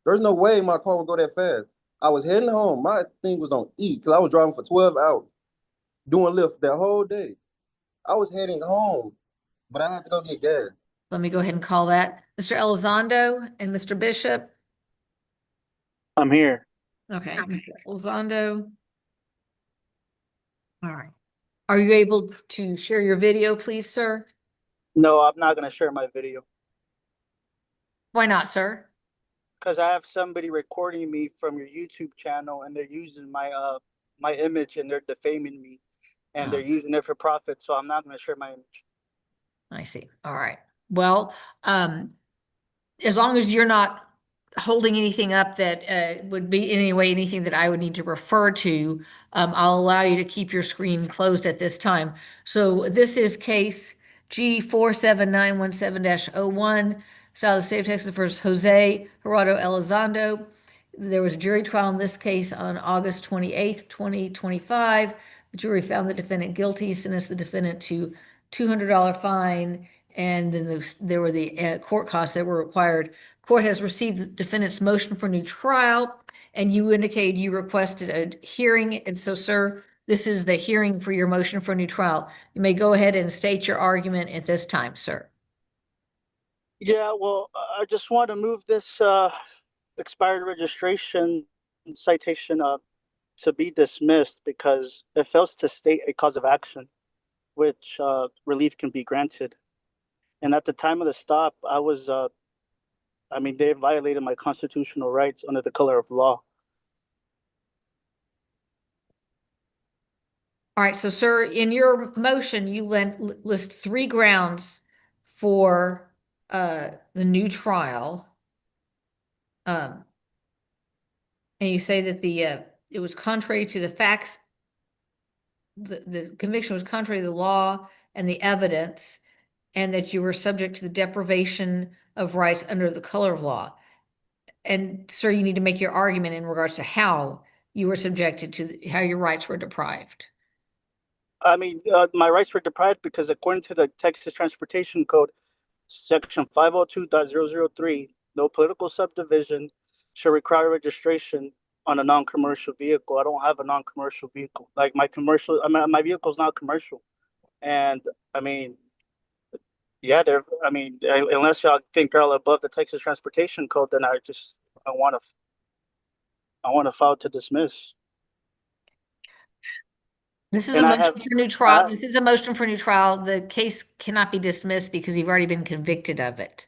There's no way my car would go that fast. I was heading home. My thing was on E because I was driving for 12 hours, doing Lyft that whole day. I was heading home, but I had to go get gas. Let me go ahead and call that. Mr. Elizondo and Mr. Bishop. I'm here. Okay, Mr. Elizondo. All right. Are you able to share your video, please, sir? No, I'm not going to share my video Why not, sir? because I have somebody recording me from your YouTube channel and they're using my image and they're defaming me and they're using it for profit. So I'm not going to share my image. I see. All right. Well, as long as you're not holding anything up that would be in any way anything that I would need to refer to, I'll allow you to keep your screen closed at this time. So this is case G47917-01, South of the State of Texas versus Jose Gerardo Elizondo. There was a jury trial in this case on August 28th, 2025. The jury found the defendant guilty, sentenced the defendant to $200 fine, and then there were the court costs that were required. Court has received the defendant's motion for new trial, and you indicated you requested a hearing. And so, sir, this is the hearing for your motion for new trial. You may go ahead and state your argument at this time, sir. Yeah, well, I just want to move this expired registration citation to be dismissed because it fails to state a cause of action, which relief can be granted. And at the time of the stop, they violated my constitutional rights under the color of law. All right, so sir, in your motion, you list 3 grounds for the new trial. And you say that it was contrary to the facts, the conviction was contrary to the law and the evidence, and that you were subject to the deprivation of rights under the color of law. And sir, you need to make your argument in regards to how you were subjected to how your rights were deprived. My rights were deprived because according to the Texas Transportation Code, Section 502.003, no political subdivision shall require registration on a non-commercial vehicle. I don't have a non-commercial vehicle. Like my vehicle is not commercial. And unless y'all think y'all above the Texas Transportation Code, then I want to file to dismiss. This is a motion for new trial. This is a motion for new trial. The case cannot be dismissed because you've already been convicted of it.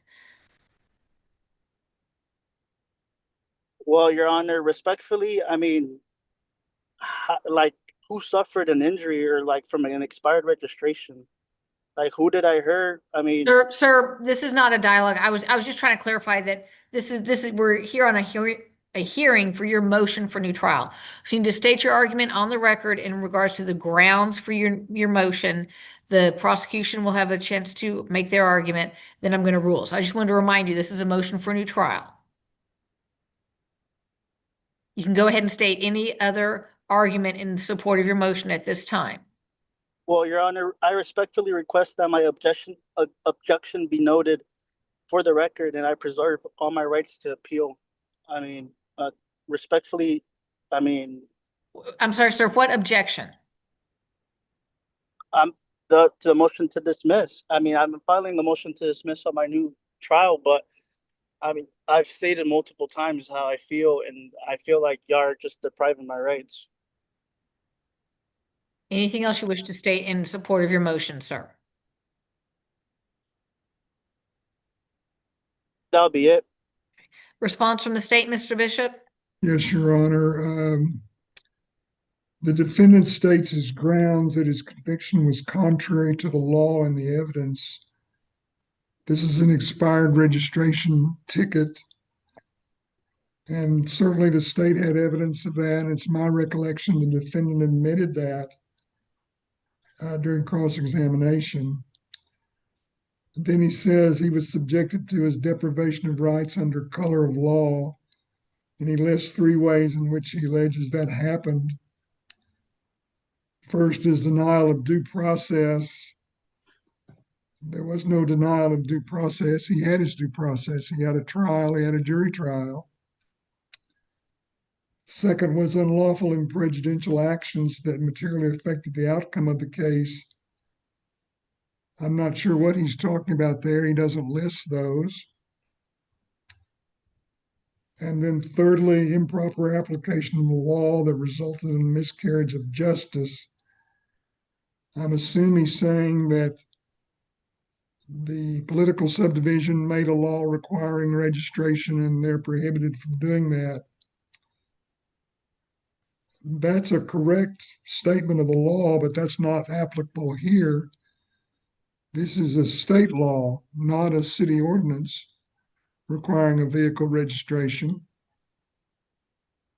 Well, Your Honor, respectfully, who suffered an injury or from an expired registration? Like, who did I hurt? Sir, this is not a dialogue. I was just trying to clarify that this is we're here on a hearing for your motion for new trial. So you need to state your argument on the record in regards to the grounds for your motion. The prosecution will have a chance to make their argument. Then I'm going to rule. So I just wanted to remind you, this is a motion for new trial. You can go ahead and state any other argument in support of your motion at this time. Well, Your Honor, I respectfully request that my objection be noted for the record, and I preserve all my rights to appeal. Respectfully, I'm sorry, sir, what objection? The motion to dismiss. I'm filing a motion to dismiss on my new trial, but I've stated multiple times how I feel, and I feel like y'all are just depriving my rights. Anything else you wish to state in support of your motion, sir? That'll be it. Response from the state, Mr. Bishop? Yes, Your Honor. The defendant states his grounds that his conviction was contrary to the law and the evidence. This is an expired registration ticket, and certainly the state had evidence of that. It's my recollection the defendant admitted that during cross-examination. Then he says he was subjected to his deprivation of rights under color of law, and he lists 3 ways in which he alleges that happened. First is denial of due process. There was no denial of due process. He had his due process. He had a trial. He had a jury trial. Second was unlawful and prejudicial actions that materially affected the outcome of the case. I'm not sure what he's talking about there. He doesn't list those. And then thirdly, improper application of the law that resulted in miscarriage of justice. I'm assuming he's saying that the political subdivision made a law requiring registration and they're prohibited from doing that. That's a correct statement of the law, but that's not applicable here. This is a state law, not a city ordinance requiring a vehicle registration.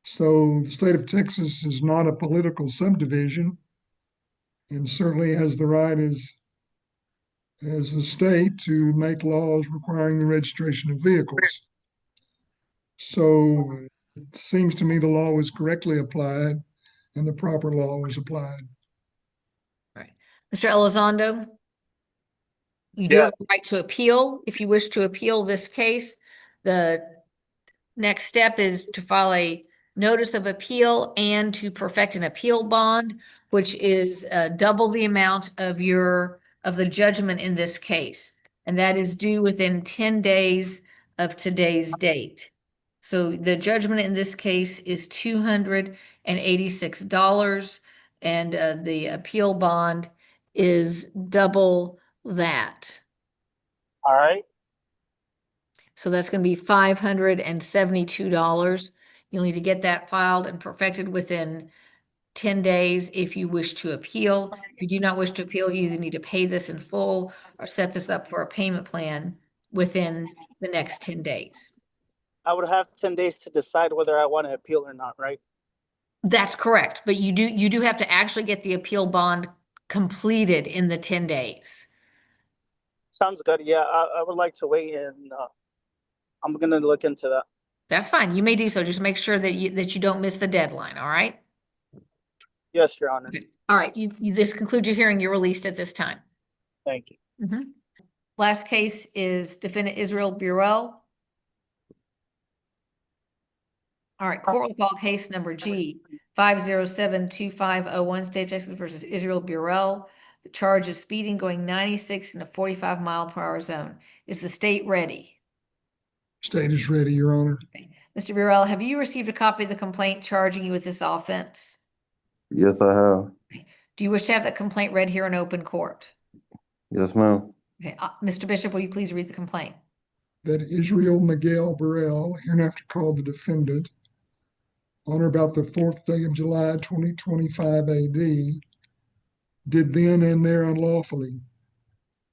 So the state of Texas is not a political subdivision and certainly has the right as the state to make laws requiring the registration of vehicles. So it seems to me the law was correctly applied and the proper law was applied. Right. Mr. Elizondo, you do Yeah. have the right to appeal. If you wish to appeal this case, the next step is to file a notice of appeal and to perfect an appeal bond, which is double the amount of the judgment in this case. And that is due within 10 days of today's date. So the judgment in this case is $286, and the appeal bond is double that. All right. So that's going to be $572. You'll need to get that filed and perfected within 10 days if you wish to appeal. If you do not wish to appeal, you either need to pay this in full or set this up for a payment plan within the next 10 days. I would have 10 days to decide whether I want to appeal or not, right? That's correct, but you do have to actually get the appeal bond completed in the 10 days. Sounds good. Yeah, I would like to wait, and I'm going to look into that. That's fine. You may do so. Just make sure that you don't miss the deadline, all right? Yes, Your Honor. All right, this concludes your hearing. You're released at this time. Thank you. Last case is Defendant Israel Burrell. All right, court will call case number G 5072501, State of Texas versus Israel Burrell. The charge is speeding going 96 in a 45-mile-per-hour zone. Is the state ready? State is ready, Your Honor. Okay. Mr. Burrell, have you received a copy of the complaint charging you with this offense? Yes, I have. Do you wish to have that complaint read here in open court? Yes, ma'am. Okay, Mr. Bishop, will you please read the complaint? That Israel Miguel Burrell, hereinafter called the defendant, on or about the 4th day of July 2025 AD, did then and there unlawfully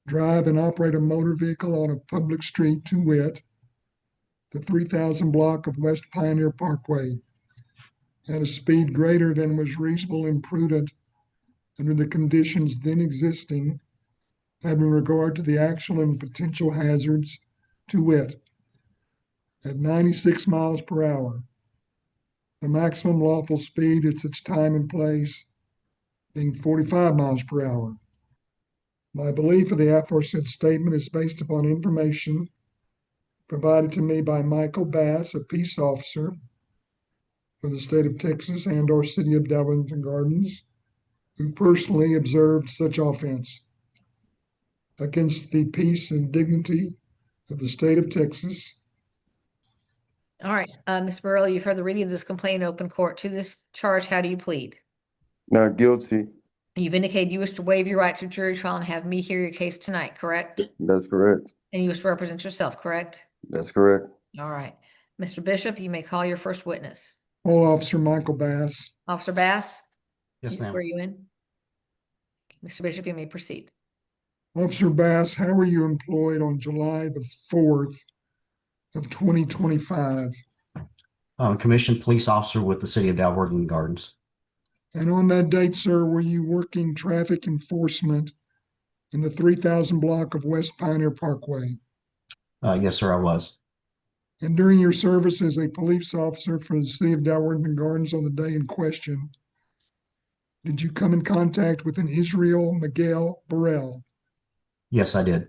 drive and operate a motor vehicle on a public street, to wit, the 3000 block of West Pioneer Parkway, at a speed greater than was reasonable and prudent under the conditions then existing, having regard to the actual and potential hazards, to wit, at 96 miles per hour, the maximum lawful speed at such time and place being 45 miles per hour. My belief of the aforesaid statement is based upon information provided to me by Michael Bass, a peace officer for the state of Texas and or city of Darlington Gardens, who personally observed such offense against the peace and dignity of the state of Texas. All right, Ms. Burrell, you've heard the reading of this complaint in open court. To this charge, how do you plead? Not guilty. You've indicated you wish to waive your right to a jury trial and have me hear your case tonight, correct? That's correct. And you wish to represent yourself, correct? That's correct. All right. Mr. Bishop, you may call your first witness. All Officer Michael Bass. Officer Bass? Yes, you ma'am. swear you in? Mr. Bishop, you may proceed. Officer Bass, how were you employed on July the 4th of 2025? Commissioned police officer with the city of Dalworthing Gardens. And on that date, sir, were you working traffic enforcement in the 3000 block of West Pioneer Parkway? Yes, sir, I was. And during your service as a police officer for the city of Dalworthing Gardens on the day in question, did you come in contact with an Israel Miguel Burrell? Yes, I did.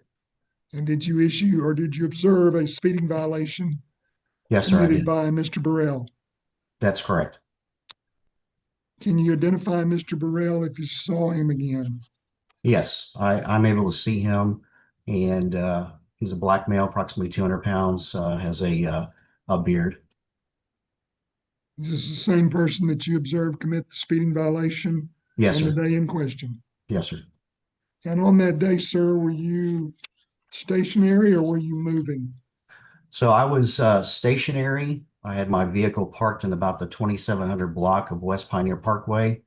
And did you issue or did you observe a speeding violation Yes, sir, I committed did. by Mr. Burrell? That's correct. Can you identify Mr. Burrell if you saw him again? Yes, I'm able to see him, and he's a black male, approximately 200 pounds, has a beard. Is this the same person that you observed commit the speeding violation Yes, on the sir. day in question? Yes, sir. And on that day, sir, were you stationary or were you moving? So I was stationary. I had my vehicle parked in about the 2700 block of West Pioneer Parkway,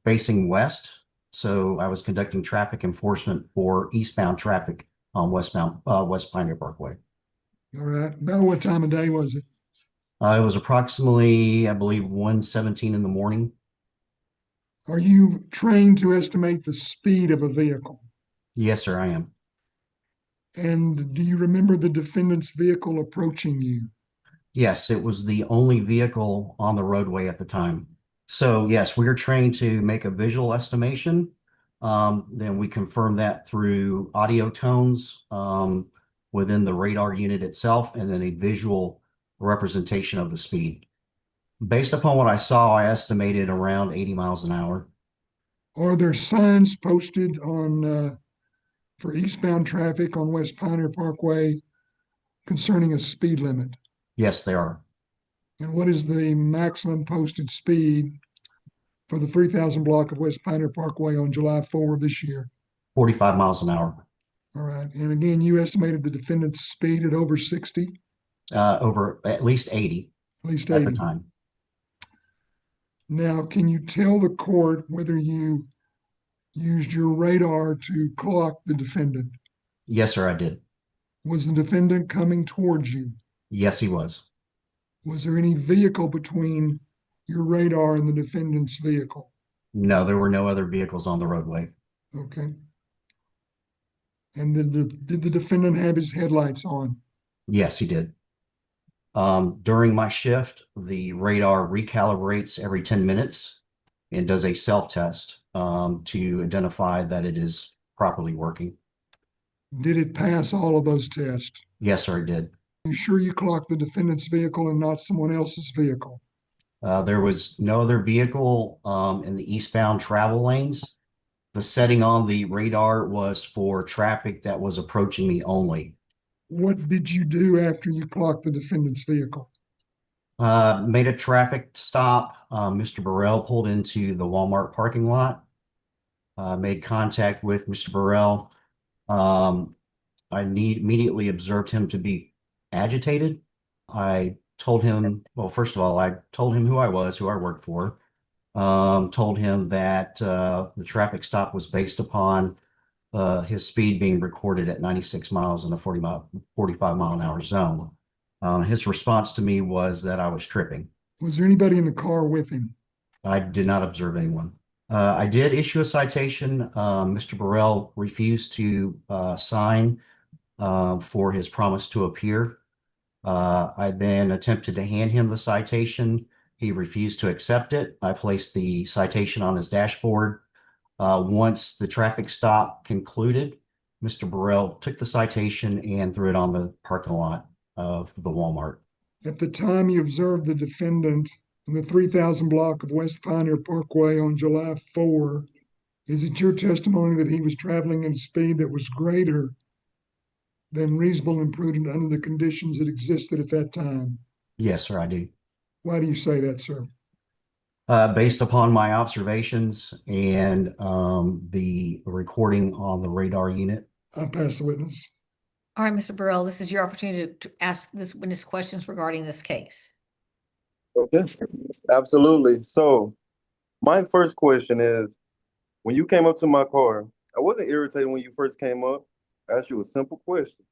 facing west. So I was conducting traffic enforcement for eastbound traffic on West Pioneer Parkway. All right. About what time of day was it? It was approximately, I believe, 1:17 in the morning. Are you trained to estimate the speed of a vehicle? Yes, sir, I am. And do you remember the defendant's vehicle approaching you? Yes, it was the only vehicle on the roadway at the time. So yes, we are trained to make a visual estimation. Then we confirm that through audio tones within the radar unit itself, and then a visual representation of the speed. Based upon what I saw, I estimated around 80 miles an hour. Are there signs posted on for eastbound traffic on West Pioneer Parkway concerning a speed limit? Yes, they are. And what is the maximum posted speed for the 3000 block of West Pioneer Parkway on July 4 of this year? 45 miles an hour. All right. And again, you estimated the defendant's speed at over 60, Over at least 80 at least at the 80. time. Now, can you tell the court whether you used your radar to clock the defendant? Yes, sir, I did. Was the defendant coming towards you? Yes, he was. Was there any vehicle between your radar and the defendant's vehicle? No, there were no other vehicles on the roadway. Okay. And did the defendant have his headlights on? Yes, he did. During my shift, the radar recalibrates every 10 minutes and does a self-test to identify that it is properly working. Did it pass all of those tests? Yes, sir, it did. You sure you clocked the defendant's vehicle and not someone else's vehicle? There was no other vehicle in the eastbound travel lanes. The setting on the radar was for traffic that was approaching me only. What did you do after you clocked the defendant's vehicle? Made a traffic stop. Mr. Burrell pulled into the Walmart parking lot. Made contact with Mr. Burrell. I immediately observed him to be agitated. I told him, well, first of all, I told him who I was, who I worked for. Told him that the traffic stop was based upon his speed being recorded at 96 miles in a 45 mile an hour zone. His response to me was that I was tripping. Was there anybody in the car with him? I did not observe anyone. I did issue a citation. Mr. Burrell refused to sign for his promise to appear. I then attempted to hand him the citation. He refused to accept it. I placed the citation on his dashboard. Once the traffic stop concluded, Mr. Burrell took the citation and threw it on the parking lot of the Walmart. At the time you observed the defendant in the 3000 block of West Pioneer Parkway on July 4, is it your testimony that he was traveling at a speed that was greater than reasonable and prudent under the conditions that existed at that time? Yes, sir, I do. Why do you say that, sir? Based upon my observations and the recording on the radar unit. I pass the witness. All right, Mr. Burrell, this is your opportunity to ask this witness questions regarding this case. Okay, absolutely. So my first question is, when you came up to my car, I wasn't irritated when you first came up. I asked you a simple question.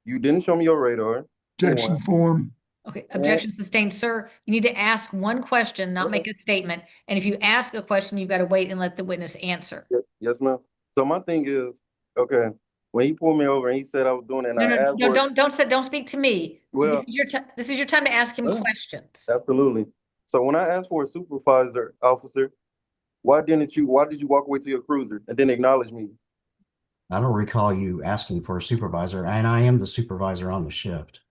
You didn't show me your radar. Objection form. Okay, objection sustained. Sir, you need to ask one question, not make a statement. And if you ask a question, you've got to wait and let the witness answer. Yes, ma'am. So my thing is, okay, when he pulled me over and he said I was doing it, and No, I no, asked no, for don't speak to me. Well, This is your time to ask him questions. absolutely. So when I asked for a supervisor, officer, why did you walk away to your cruiser and didn't acknowledge me? I don't recall you asking for a supervisor, and I am the supervisor on the shift.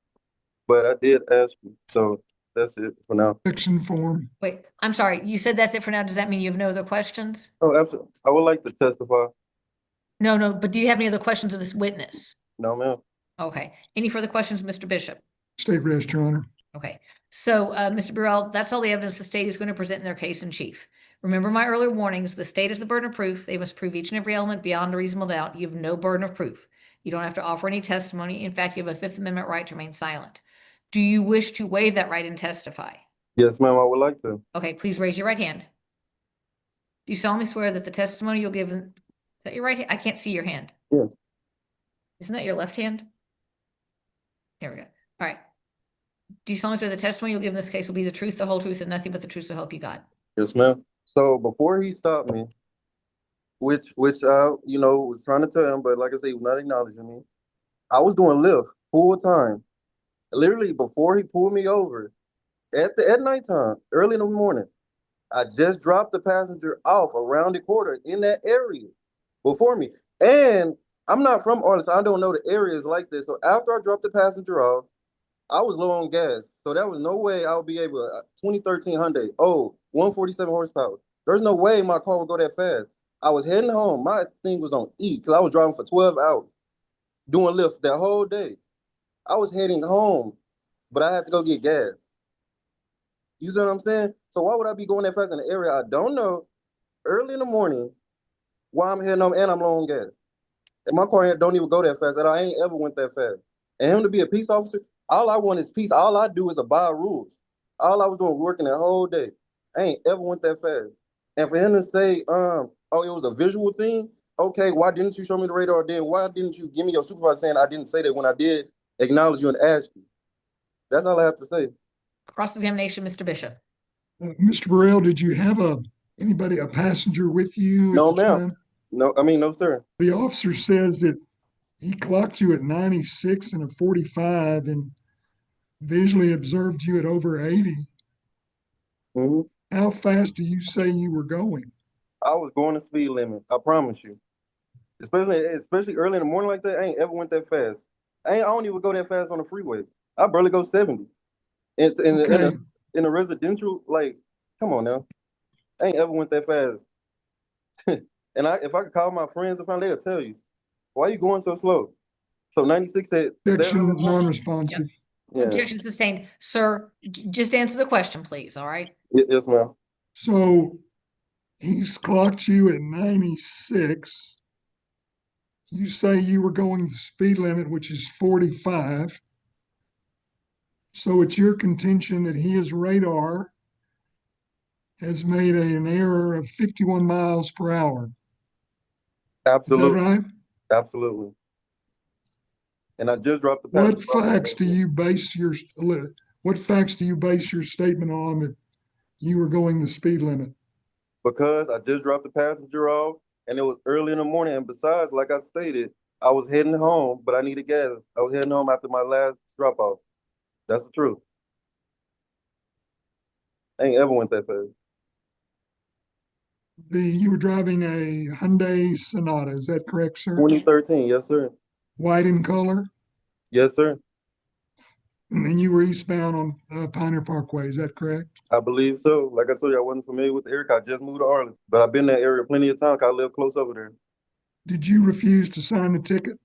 But I did ask you. So That's it for now. Section form. Wait, I'm sorry, you said that's it for now. Does that mean you have no other questions? Oh, absolutely. I would like to testify. No, but do you have any other questions of this witness? No, ma'am. Okay, any further questions, Mr. Bishop? State rest, Your Honor. Okay, so, Mr. Burrell, that's all the evidence the state is going to present in their case in chief. Remember my earlier warnings, the state has the burden of proof. They must prove each and every element beyond a reasonable doubt. You have no burden of proof. You don't have to offer any testimony. In fact, you have a Fifth Amendment right to remain silent. Do you wish to waive that right and testify? Yes, ma'am, I would like to. Okay, please raise your right hand. Do you solemnly swear that the testimony you'll give, is that your right hand? I can't see your hand. Yes. Isn't that your left hand? Here we go. All right. Do you solemnly swear the testimony you'll give in this case will be the truth, the whole truth, and nothing but the truth, so help you God? Yes, ma'am. So before he stopped me, which I, was trying to tell him, but like I said, he was not acknowledging me. I was doing Lyft full time. Literally before he pulled me over at nighttime, early in the morning, I just dropped the passenger off around the corner in that area before me. And I'm not from Arlington. I don't know the areas like this. So after I dropped the passenger off, I was low on gas. So there was no way I would be able to, 2013 Hyundai, 147 horsepower. There's no way my car would go that fast. I was heading home. My thing was on E because I was driving for 12 hours, doing Lyft that whole day. I was heading home, but I had to go get gas. You see what I'm saying? So why would I be going that fast in an area I don't know, early in the morning, while I'm heading home and I'm low on gas? And my car don't even go that fast. And I ain't ever went that fast. And him to be a peace officer, all I want is peace. All I do is abide rules. All I was doing was working that whole day. I ain't ever went that fast. And for him to say, it was a visual thing. Okay, why didn't you show me the radar then? Why didn't you give me your supervisor saying I didn't say that when I did acknowledge you and ask you? That's all I have to say. Cross-examination, Mr. Bishop. Mr. Burrell, did you have a passenger with you at No, the ma'am. time? No, sir. The officer says that he clocked you at 96 and a 45 and visually observed you at over 80. Mm-hmm. How fast do you say you were going? I was going the speed limit. I promise you. Especially early in the morning like that, I ain't ever went that fast. I don't even go that fast on the freeway. I barely go 70. In a residential, like, come on now. I ain't ever went that fast. And if I could call my friends and they'll tell you, why are you going so slow? So 96 said Objection non-responsive. Yeah. Objection sustained. Sir, just answer the question, please, all right? Yes, ma'am. So he's clocked you at 96. You say you were going the speed limit, which is 45. So it's your contention that his radar has made an error of 51 miles per hour. Absolutely. Is that right? Absolutely. And I just dropped the What facts do you base your statement on that you were going the speed limit? Because I just dropped the passenger off and it was early in the morning. And besides, like I stated, I was heading home, but I needed gas. I was heading home after my last drop off. That's the truth. I ain't ever went that fast. You were driving a Hyundai Sonata, is that correct, sir? 2013, yes, sir. White in color? Yes, sir. And then you were eastbound on Pioneer Parkway, is that correct? I believe so. Like I told you, I wasn't familiar with the area. I just moved to Arlington, but I've been in that area plenty of times. I live close over there. Did you refuse to sign the ticket?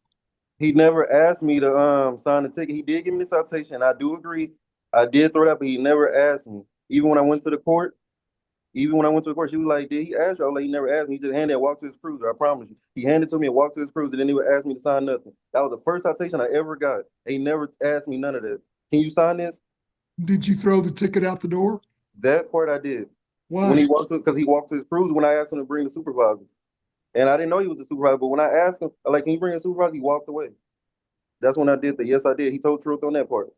He never asked me to sign the ticket. He did give me the citation. I do agree. I did throw that, but he never asked me. Even when I went to the court, she was like, did he ask you? I was like, he never asked me. He just handed it and walked to his cruiser. I promise you. He handed it to me and walked to his cruiser, and then he would ask me to sign nothing. That was the first citation I ever got. He never asked me none of that. Can you sign this? Did you throw the ticket out the door? That part I did. Why? When he walked to, because he walked to his cruiser when I asked him to bring the supervisor. And I didn't know he was the supervisor, but when I asked him, like, can you bring a supervisor? He walked away. That's when I did that. Yes, I did. He told truth on that part.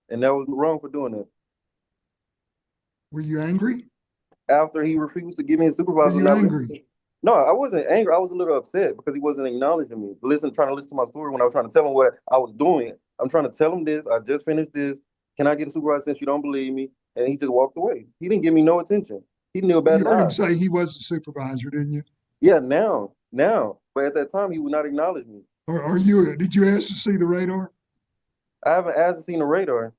And that was wrong for doing that. Were you angry? After he refused to give me a supervisor. Were you angry? No, I wasn't angry. I was a little upset because he wasn't acknowledging me. Trying to listen to my story when I was trying to tell him what I was doing. I'm trying to tell him this. I just finished this. Can I get a supervisor since you don't believe me? And he just walked away. He didn't give me no attention. He knew about it. You heard him say he was the supervisor, didn't you? Yeah, now. But at that time, he would not acknowledge me. Did you ask to see the radar? I haven't asked to see the radar.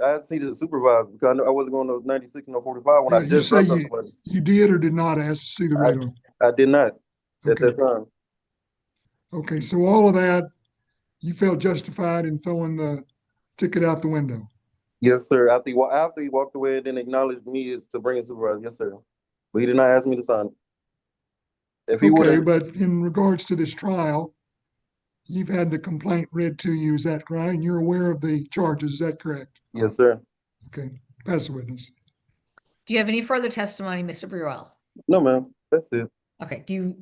I had to see the supervisor because I know I wasn't going to 96 and 45 when Yeah, I you just say dropped off somebody. you did or did not ask to see the radar? I did not at Okay, that time. okay, so all of that, you felt justified in throwing the ticket out the window? Yes, sir. After he walked away and then acknowledged me as to bring a supervisor. Yes, sir. But he did not ask me to sign it. If he would Okay, have, but in regards to this trial, you've had the complaint read to you, is that right? And you're aware of the charges, is that correct? yes, sir. Okay, pass the witness. Do you have any further testimony, Mr. Burrell? No, ma'am. That's it. Okay, do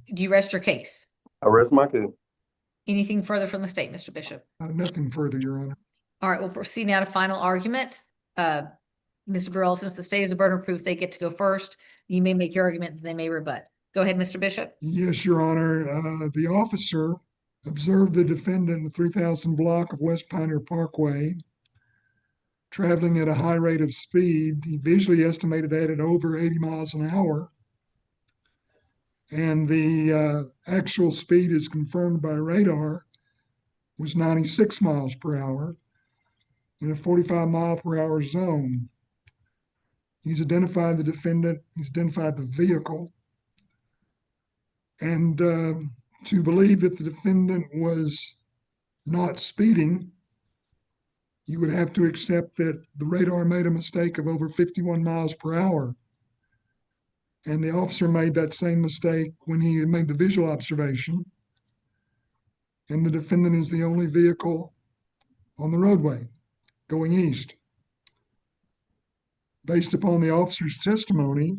you rest your case? I rest my case. Anything further from the state, Mr. Bishop? Nothing further, Your Honor. All right, we'll proceed now to final argument. Mr. Burrell, since the state is a burden of proof, they get to go first. You may make your argument, they may rebut. Go ahead, Mr. Bishop. Yes, Your Honor. The officer observed the defendant in the 3000 block of West Pioneer Parkway traveling at a high rate of speed. He visually estimated that at over 80 miles an hour. And the actual speed is confirmed by radar was 96 miles per hour in a 45 mile per hour zone. He's identified the defendant, he's identified the vehicle, and to believe that the defendant was not speeding, you would have to accept that the radar made a mistake of over 51 miles per hour. And the officer made that same mistake when he made the visual observation. And the defendant is the only vehicle on the roadway going east. Based upon the officer's testimony,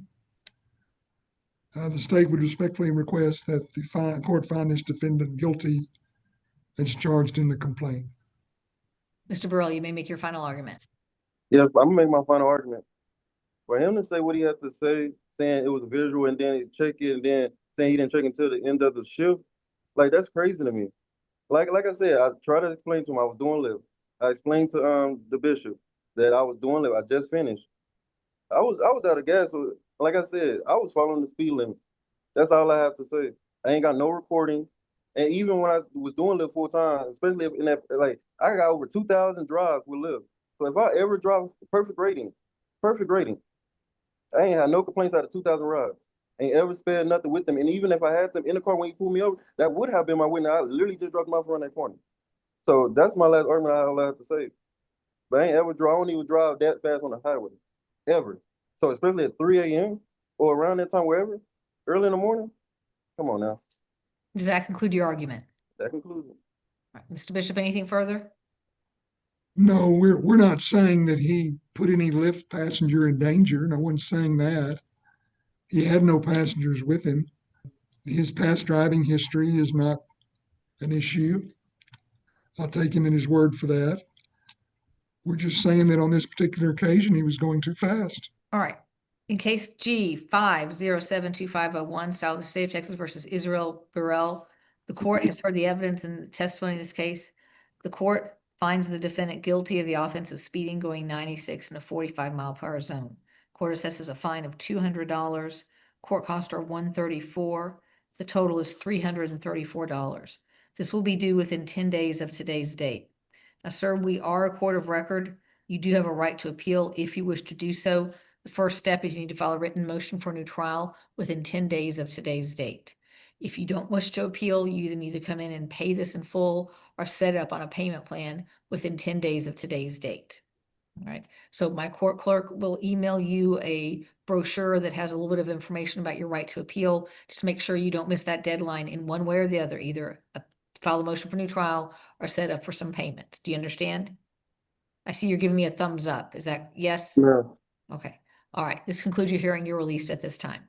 the state would respectfully request that the court find this defendant guilty as charged in the complaint. Mr. Burrell, you may make your final argument. Yes, I'm gonna make my final argument. For him to say what he had to say, saying it was visual and then check it and then saying he didn't check until the end of the shift, like that's crazy to me. Like I said, I tried to explain to him I was doing lift. I explained to the bishop that I was doing lift. I just finished. I was out of gas. So like I said, I was following the speed limit. That's all I have to say. I ain't got no recording. And even when I was doing lift full time, especially in that, like I got over 2,000 drives with lift. So if I ever drive perfect rating, I ain't had no complaints out of 2,000 rides. Ain't ever spared nothing with them. And even if I had them in the car when he pulled me over, that would have been my witness. I literally just dropped him off around that corner. So that's my last argument I have to say. But I ain't ever drive, I don't even drive that fast on the highway, ever. So especially at 3 a.m. or around that time, wherever, early in the morning, come on now. Does that conclude your argument? That concludes it. All right, Mr. Bishop, anything further? No, we're not saying that he put any Lyft passenger in danger. No one's saying that. He had no passengers with him. His past driving history is not an issue. I'll take him in his word for that. We're just saying that on this particular occasion, he was going too fast. All right. In case G 5072501, style of the state of Texas versus Israel Burrell, the court has heard the evidence and the testimony in this case. The court finds the defendant guilty of the offense of speeding going 96 in a 45 mile per hour zone. Court assesses a fine of $200. Court costs are $134. The total is $334. This will be due within 10 days of today's date. Now, sir, we are a court of record. You do have a right to appeal if you wish to do so. The first step is you need to file a written motion for a new trial within 10 days of today's date. If you don't wish to appeal, you either need to come in and pay this in full or set up on a payment plan within 10 days of today's date. All right. So my court clerk will email you a brochure that has a little bit of information about your right to appeal. Just make sure you don't miss that deadline in one way or the other, either file a motion for new trial or set up for some payments. Do you understand? I see you're giving me a thumbs up. Is that yes? No. Okay. All right. This concludes your hearing. You're released at this time.